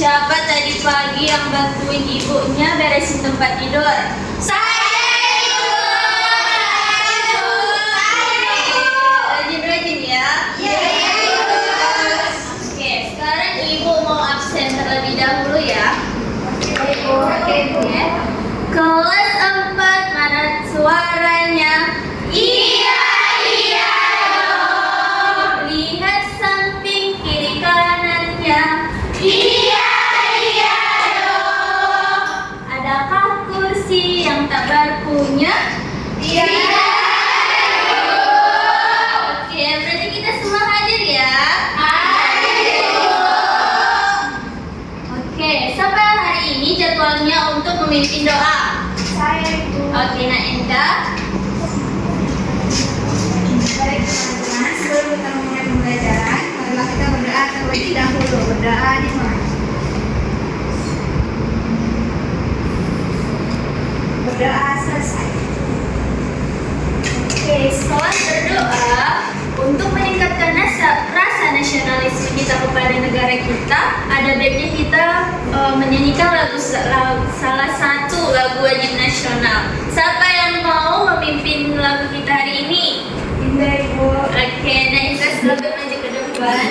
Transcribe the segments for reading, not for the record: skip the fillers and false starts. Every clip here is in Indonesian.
Siapa tadi pagi yang bantuin ibunya beresin tempat tidur? Saya, Ibu. Rajin-rajin ya. Iya, Ibu. Oke, sekarang Ibu mau absen terlebih dahulu ya. Oke, Ibu ya. Kelas 4, mana suaranya? Iya, iya dong. Lihat samping kiri kanannya. Iya, iya dong. Adakah kursi yang tak berpunya? Tidak. Oke, berarti kita semua hadir ya? Hadir. Oke, sampai hari ini jadwalnya untuk memimpin doa. Saya, Ibu. Oke, Nak Endah. Baik teman-teman, sebelum kita memulai pembelajaran, marilah kita berdoa terlebih dahulu. Berdoa dimulai. Berdoa selesai. Oke, setelah berdoa untuk meningkatkan rasa nasionalisme kita kepada negara kita, ada baiknya kita menyanyikan salah satu lagu wajib nasional. Siapa yang mau memimpin lagu kita hari ini? Indah, Ibu. Oke, nah kita silakan maju ke depan.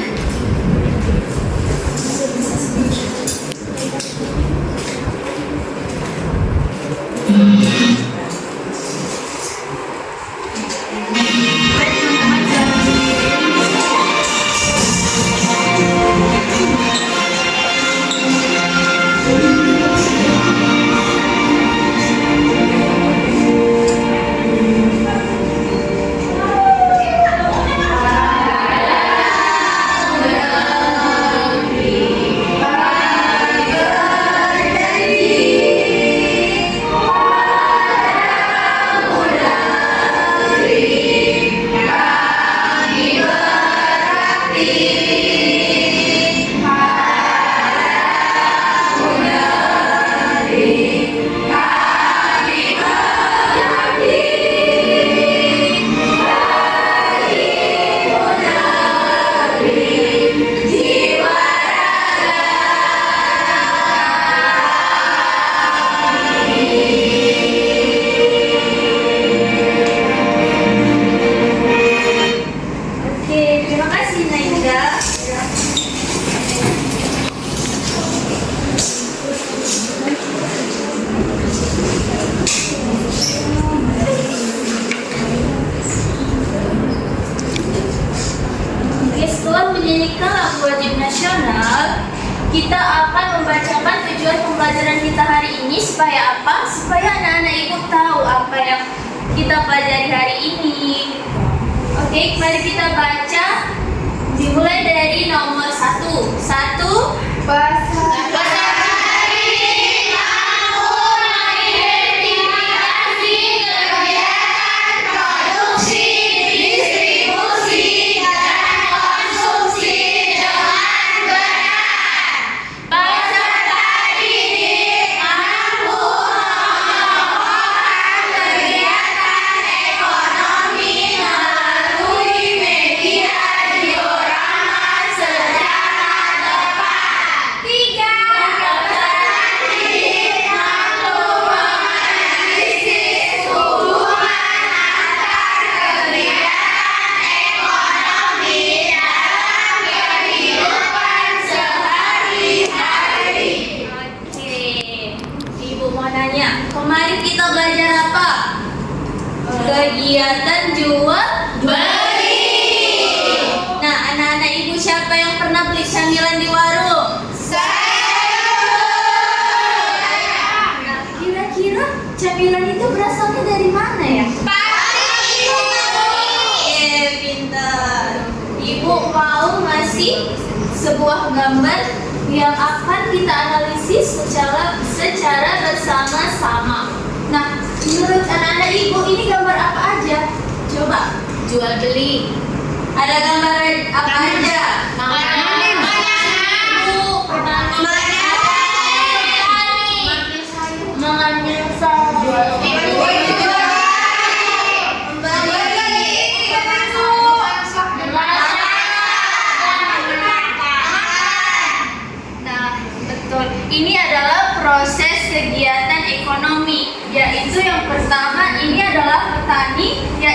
Menyanyikan lagu wajib nasional, kita akan membacakan tujuan pembelajaran kita hari ini supaya apa? Supaya anak-anak ibu tahu apa yang kita pelajari hari ini. Oke, mari kita baca. Dimulai dari nomor 1. 1. Bahasa kemarin kita belajar apa? Kegiatan jual beli. Nah, anak-anak ibu siapa yang pernah beli camilan di warung? saya. Nah, kira-kira camilan itu berasalnya dari mana ya? Pintar. Ibu mau ngasih sebuah gambar yang akan kita analisis secara bersama-sama. Nah, menurut anak-anak ibu ini gambar apa aja? Coba jual beli. Ada gambar apa aja? Mengambil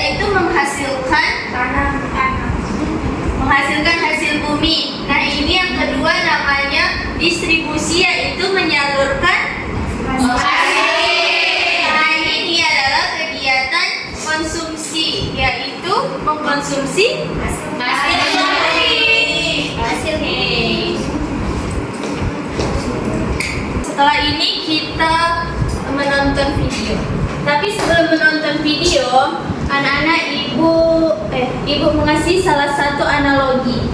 yaitu menghasilkan hasil bumi. Nah, ini yang kedua namanya distribusi, yaitu menyalurkan hasil. Nah, ini adalah kegiatan konsumsi, yaitu mengkonsumsi hasil. Setelah ini kita menonton video. Tapi sebelum menonton video, anak-anak ibu mengasih salah satu analogi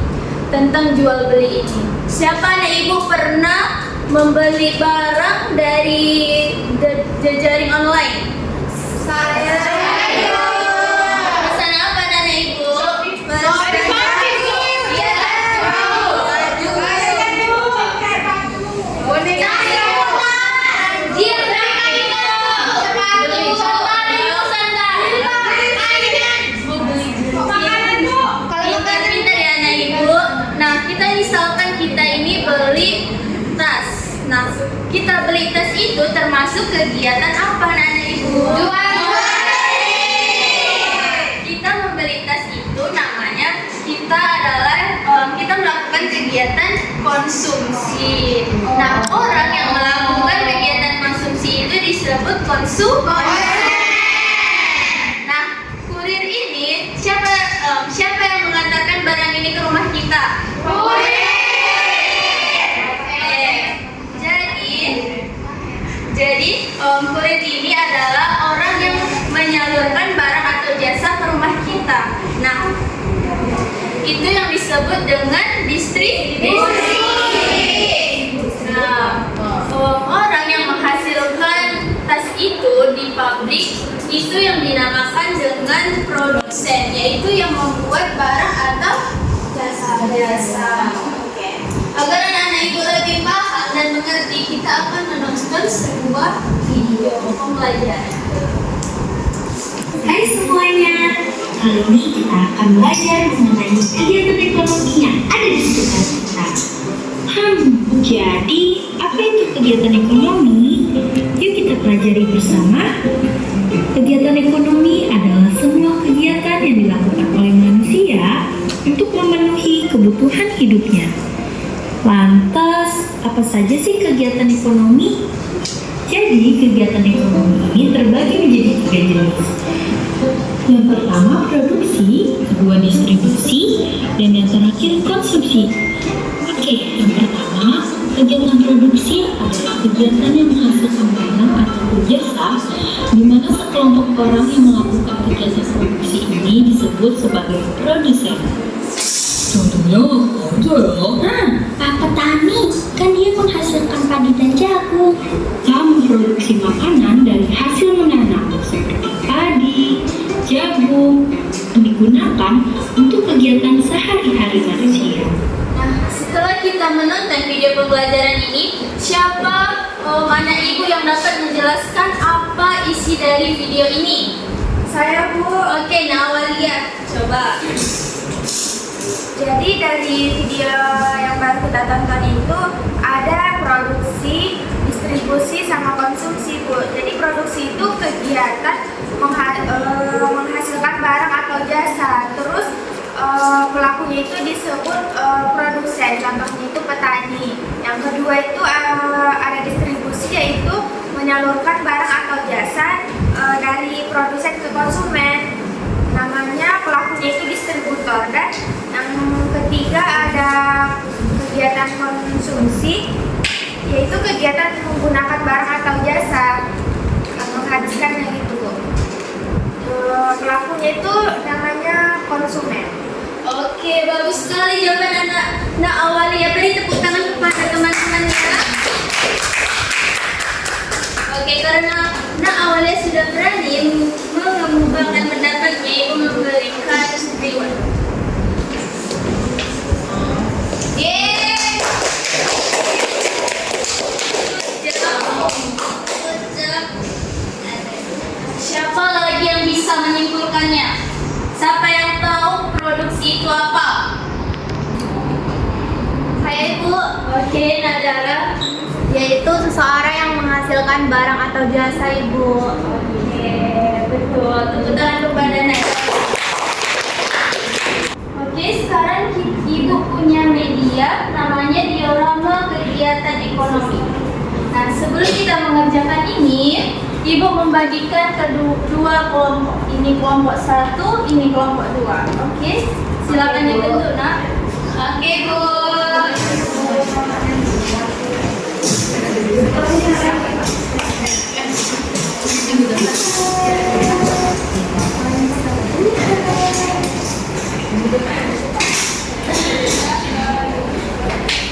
tentang jual beli ini. Siapa anak ibu pernah membeli barang dari jejaring online? Saya. Pesan apa anak ibu? Misalkan kita ini beli tas. Nah, kita beli tas itu termasuk kegiatan apa anak ibu? Jual beli. Kita membeli tas itu namanya kita melakukan kegiatan konsumsi. Nah, orang yang melakukan kegiatan konsumsi itu disebut konsumen. Nah, kurir ini siapa yang mengantarkan barang ini ke rumah kita? Jadi kurir ini adalah orang yang menyalurkan barang atau jasa ke rumah kita. Nah, itu yang disebut dengan distribusi. Nah, orang yang menghasilkan tas itu di pabrik itu yang dinamakan dengan produsen, yaitu yang membuat barang atau jasa. Agar anak-anak ibu lebih paham dan mengerti, kita akan menonton sebuah video pembelajaran. Hai semuanya, kali ini kita akan belajar mengenai kegiatan ekonomi yang ada di sekitar kita. Jadi apa itu kegiatan ekonomi? Yuk kita pelajari bersama. Kegiatan ekonomi adalah semua kegiatan yang dilakukan oleh manusia untuk memenuhi kebutuhan hidupnya. Lantas, apa saja sih kegiatan ekonomi? Jadi, kegiatan ekonomi ini terbagi menjadi 3 jenis. Yang pertama produksi, kedua distribusi, dan yang terakhir konsumsi. Oke, yang pertama, kegiatan produksi adalah kegiatan yang menghasilkan barang atau jasa, di mana sekelompok orang yang melakukan kegiatan produksi ini disebut sebagai produsen. Contohnya apa ya? Pak petani, kan dia menghasilkan padi dan jagung. Memproduksi makanan dari hasil menanam seperti padi, jagung, yang digunakan untuk kegiatan sehari-hari manusia. Nah, setelah kita menonton video pembelajaran ini, siapa anak ibu yang dapat menjelaskan apa isi dari video ini? Saya, Bu. Oke, Nawalia, coba. Jadi dari video yang baru kita tonton itu ada produksi, distribusi, sama konsumsi, Bu. Jadi produksi itu kegiatan menghasilkan barang atau jasa. Terus pelakunya itu disebut produsen, contohnya itu petani. Yang kedua itu ada distribusi, yaitu menyalurkan barang atau jasa dari produsen ke konsumen. Namanya pelakunya itu distributor. Dan yang ketiga ada kegiatan konsumsi, yaitu kegiatan menggunakan barang atau jasa, menghabiskannya gitu. Pelakunya itu namanya konsumen. Oke, bagus sekali jawaban anak Awalia. Beri tepuk tangan kepada teman-teman ya. Oke, karena Nak Awalia sudah berani mengembangkan pendapatnya, ibu memberikan reward. Siapa lagi yang bisa menyimpulkannya? Siapa yang tahu produksi itu apa? Saya, Ibu. Oke, Nadara. Yaitu seseorang yang menghasilkan barang atau jasa, Ibu. Oke, betul. Tepuk tangan kepada Nadara. membagikan kedua kelompok. Ini kelompok 1, ini kelompok 2. Oke, silakan dibentuk, Nak. Oke, Bu.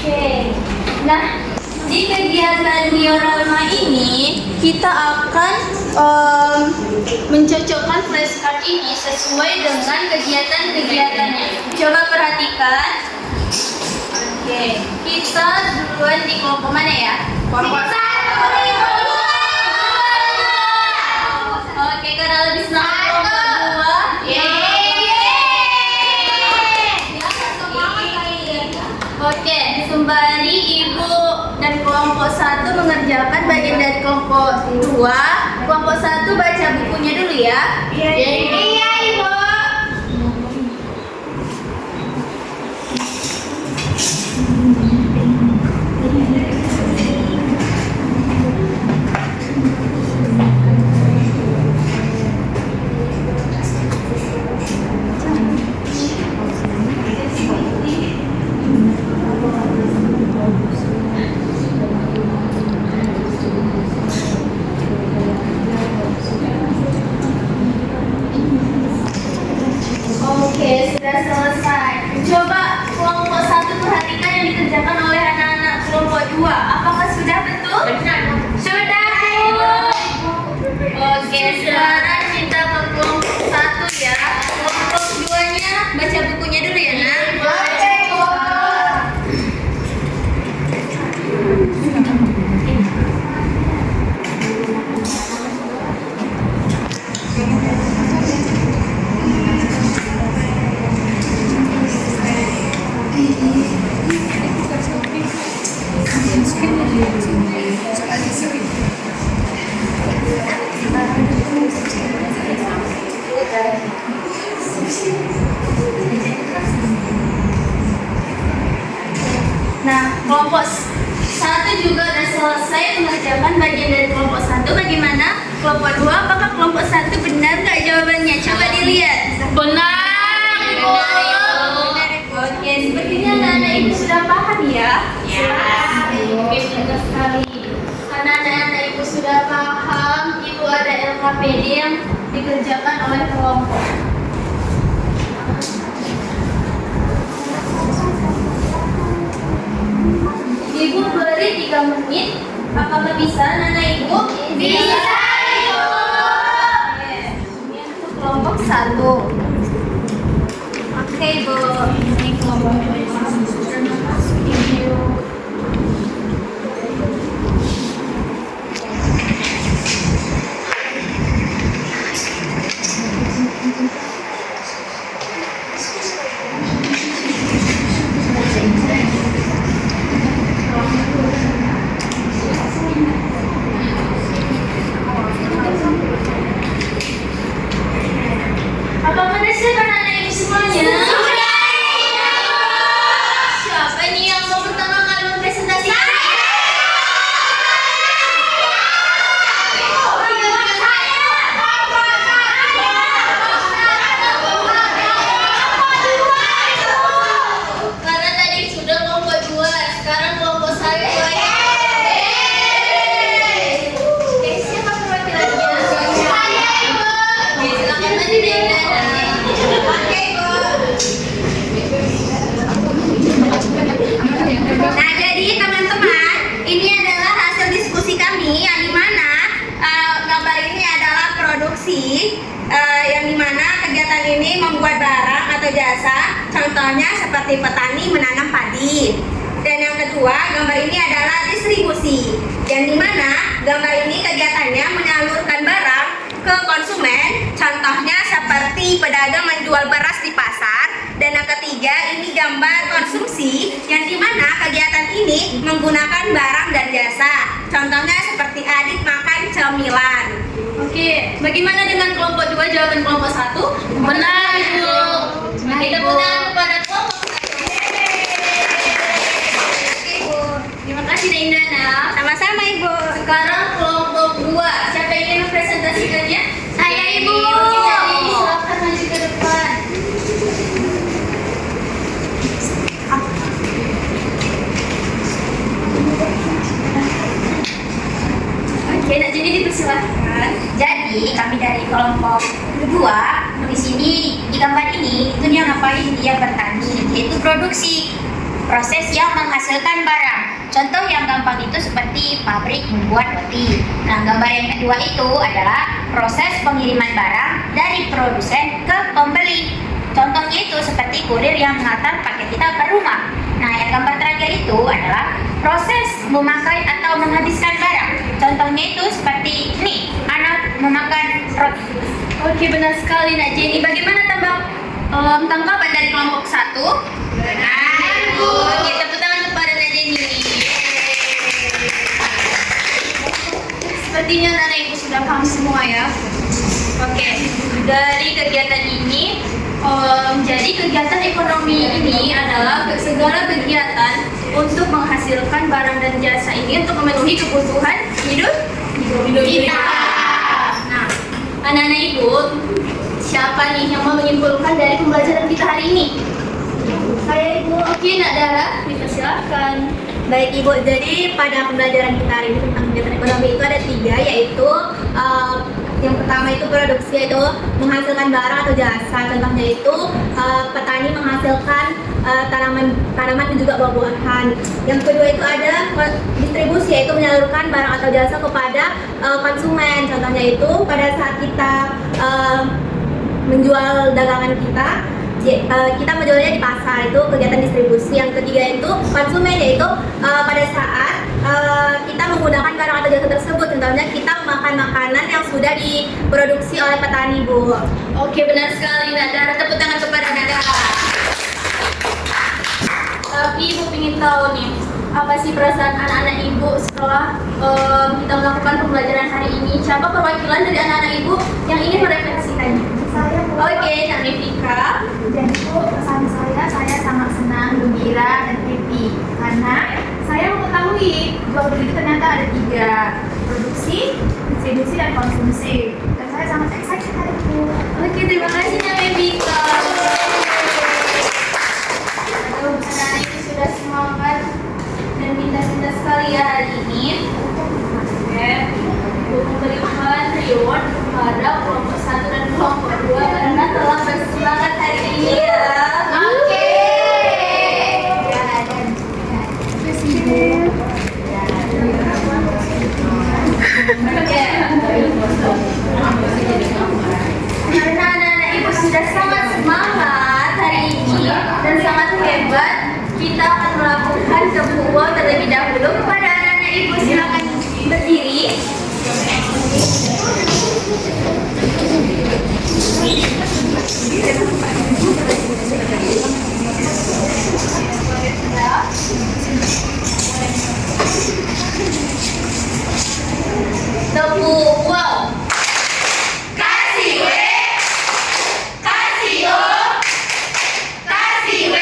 Oke. Nah, di kegiatan diorama ini kita akan mencocokkan flashcard ini sesuai dengan kegiatan-kegiatannya. Coba perhatikan. Oke, kita duluan di kelompok mana ya? Kelompok 1. Oke, karena lebih senang kelompok 2. Oke, sembari Ibu dan kelompok 1 mengerjakan bagian dari kelompok 2. Kelompok 1 baca bukunya dulu ya. Iya, Ibu. Oke, sudah selesai. Coba kelompok 1 perhatikan yang dikerjakan oleh anak-anak kelompok 2. Apakah sudah betul? Sudah, Bu. Oke, sekarang kita ke kelompok 1 ya. Kelompok 2-nya baca bukunya dulu ya, Nak. Oke, Bu. Nah, kelompok 1 juga sudah selesai mengerjakan bagian dari kelompok 1. Bagaimana? Kelompok 2, apakah kelompok 1 benar nggak jawabannya? Coba dilihat. Benar, Ibu. Oke, sepertinya anak-anak Ibu sudah paham ya? Ya. Oke, benar sekali. Karena anak-anak Ibu sudah paham, Ibu ada LKPD yang dikerjakan oleh kelompok. Ibu beri 3 menit. Apakah bisa, Nana Ibu? Bisa, Ibu. Oke, ini untuk kelompok 1. Oke, Ibu. Ini kelompok 2. Terima kasih, Ibu. Apa mana sih anak-anak Ibu semuanya? Siapa nih yang mau pertama kali mempresentasikan? Karena tadi sudah kelompok 2, sekarang kelompok 1 ya. Oke, siapa perwakilannya? Oke, silakan tadi deh. Nah, jadi teman-teman, ini adalah hasil diskusi kami yang dimana gambar ini adalah produksi yang dimana kegiatan ini membuat barang atau jasa, contohnya seperti petani menanam padi. Dan yang kedua, gambar ini adalah distribusi, yang dimana gambar ini kegiatannya menyalurkan barang ke konsumen, contohnya seperti pedagang menjual beras di pasar. Dan yang ketiga, ini gambar konsumsi, yang dimana kegiatan ini menggunakan barang dan jasa, contohnya seperti adik makan cemilan. Oke, bagaimana dengan kelompok 2 jawaban kelompok 1? Benar, Ibu. Kita putar kepada kelompok 1. Oke, Ibu. Terima kasih, Indana. Sama-sama, Ibu. Sekarang kelompok 2, siapa yang ingin mempresentasikan? gambar ini itu dia ngapain? Dia bertani, yaitu produksi, proses yang menghasilkan barang. Contoh yang gampang itu seperti pabrik membuat roti. Nah, gambar yang kedua itu adalah proses pengiriman barang dari produsen ke pembeli. Contohnya itu seperti kurir yang mengantar paket kita ke rumah. Nah, yang gambar terakhir itu adalah proses memakai atau menghabiskan barang. Contohnya itu seperti ini, anak memakan roti. Oke, benar sekali Nak Jenny. Bagaimana tanggapan dari kelompok 1? Benar, Bu. Oke, tepuk tangan kepada Nak Jenny. Sepertinya anak ibu sudah paham semua ya. Oke, dari kegiatan ini, jadi kegiatan ekonomi ini adalah segala kegiatan untuk menghasilkan barang dan jasa ini untuk memenuhi kebutuhan hidup kita. Nah, anak-anak ibu, siapa nih yang mau menyimpulkan dari pembelajaran kita hari ini? Saya Ibu. Oke, Nak Dara, dipersilakan. Baik Ibu, jadi pada pembelajaran kita hari ini tentang kegiatan ekonomi itu ada 3, yaitu yang pertama itu produksi, yaitu menghasilkan barang atau jasa. Contohnya itu petani menghasilkan tanaman dan juga buah-buahan. Yang kedua itu ada distribusi, yaitu menyalurkan barang atau jasa kepada konsumen. Contohnya itu pada saat kita menjual dagangan kita menjualnya di pasar, itu kegiatan distribusi. Yang ketiga itu konsumen, yaitu pada saat kita menggunakan barang atau jasa tersebut. Contohnya kita makan makanan yang sudah diproduksi oleh petani, Bu. Oke, benar sekali Nak Dara. Tepuk tangan kepada Nak Dara. Tapi Ibu ingin tahu nih, apa sih perasaan anak-anak Ibu setelah kita melakukan pembelajaran hari ini? Siapa perwakilan dari anak-anak Ibu yang ingin merefleksikannya? Saya Bu. Oke, Nak Rifika. Jadi Bu, pesan saya sangat senang, gembira, dan happy karena saya mengetahui bahwa itu ternyata ada 3, produksi, distribusi, dan konsumsi. Dan saya sangat excited hari Bu. Oke, terima kasih Nak Rifika. Aduh, anak-anak Ibu sudah semangat dan pintar-pintar sekali ya hari ini. Oke, Ibu memberikan reward kepada kelompok 1 dan kelompok 2 karena telah bersemangat hari ini ya. Oke. Karena anak-anak Ibu sudah sangat semangat hari ini dan sangat hebat, kita akan melakukan sebuah terlebih dahulu kepada anak-anak Ibu. Silakan berdiri. Tepuk wow. Kasih W. Kasih O. Kasih W.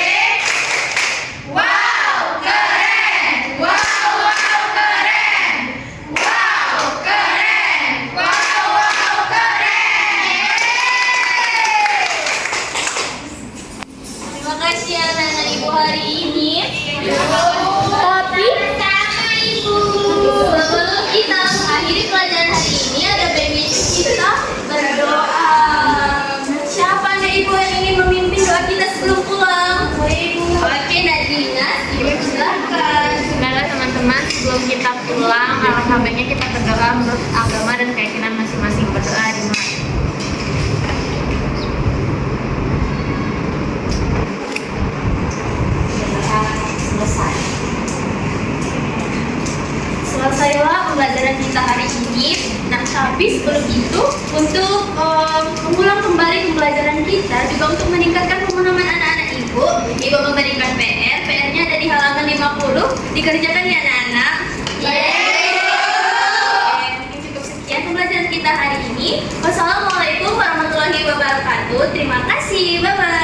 Wow, keren. Wow, wow, keren. Wow, keren. Wow, wow, keren. Terima kasih anak-anak Ibu hari ini. Tapi sebelum kita mengakhiri pelajaran hari ini, ada baiknya kita berdoa. Siapa anak Ibu yang ingin memimpin doa kita sebelum pulang? Oke, Nadina, Ibu silakan. Baiklah teman-teman, sebelum kita pulang, alangkah baiknya kita berdoa menurut agama dan keyakinan masing-masing. Berdoa dimulai. Selesailah pembelajaran kita hari ini. Nah, tapi sebelum itu, untuk mengulang kembali pembelajaran kita, juga untuk meningkatkan pemahaman anak-anak Ibu, Ibu memberikan PR. PR-nya ada di halaman 50. Dikerjakan ya anak-anak? Oke, mungkin cukup sekian pembelajaran kita hari ini. Wassalamualaikum warahmatullahi wabarakatuh. Terima kasih. Bye-bye.